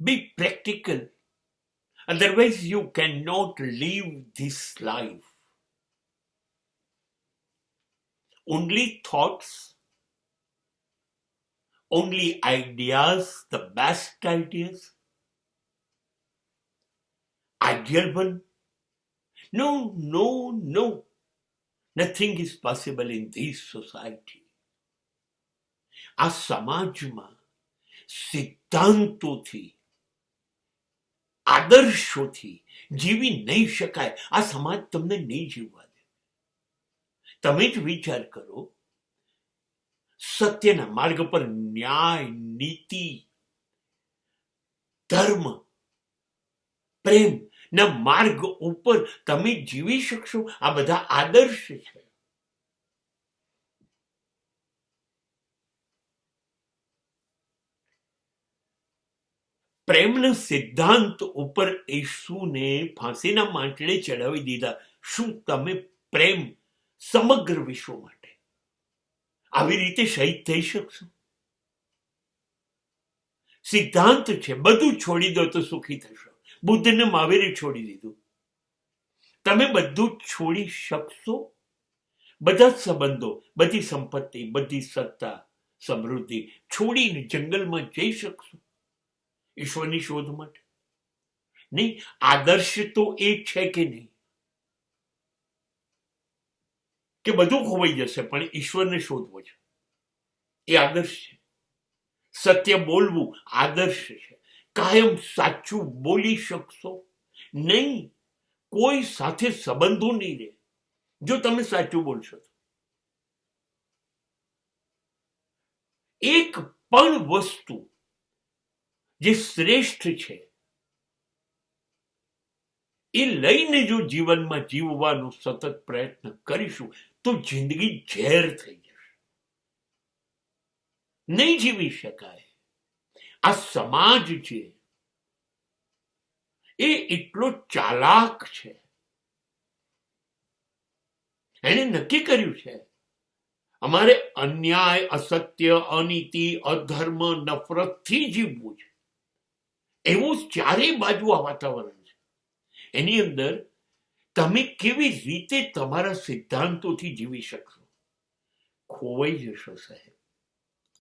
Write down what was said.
Be practical. Otherwise, you cannot live this life. Only thoughts, only ideas, the best ideas, ideal one. No, no, no. Nothing is possible in this society. આ સમાજમાં સિદ્ધાંતોથી, આદર્શોથી જીવી નહીં શકાય. આ સમાજ તમને નહીં જીવવા દે. તમે જ વિચાર કરો, સત્યના માર્ગ પર ન્યાય, નીતિ, ધર્મ, પ્રેમ ના માર્ગ ઉપર તમે જીવી શકશો? આ બધા આદર્શ છે. પ્રેમના સિદ્ધાંત ઉપર ઈસુને ફાંસીના માંચડે ચડાવી દીધા. શું તમે પ્રેમ સમગ્ર વિશ્વ માટે આવી રીતે શહીદ થઈ શકશો? સિદ્ધાંત છે, બધું છોડી દો તો સુખી થશો. બુદ્ધને મહાવીરે છોડી દીધું. તમે બધું છોડી શકશો? બધા સંબંધો, બધી સંપત્તિ, બધી સત્તા, સમૃદ્ધિ છોડીને જંગલમાં જઈ શકશો ઈશ્વરની શોધ માટે? નહીં. આદર્શ તો એ છે કે નહીં કે બધું ખોવાઈ જશે પણ ઈશ્વરને શોધવો છે. એ આદર્શ છે. સત્ય બોલવું આદર્શ છે. કાયમ સાચું બોલી શકશો? નહીં. કોઈ સાથે સંબંધો નહીં રહે જો તમે સાચું બોલશો. એક પણ વસ્તુ જે શ્રેષ્ઠ છે એ લઈને જો જીવનમાં જીવવાનો સતત પ્રયત્ન કરીશું તો જિંદગી ઝેર થઈ જશે. નહીં જીવી શકાય. આ સમાજ છે એ એટલો ચાલાક છે. એને નક્કી કર્યું છે અમારે અન્યાય, અસત્ય, અનીતિ, અધર્મ, નફરતથી જીવવું છે. એવું ચારેય બાજુ આ વાતાવરણ છે. એની અંદર તમે કેવી રીતે તમારા સિદ્ધાંતોથી જીવી શકશો? ખોવાઈ જશો સાહેબ.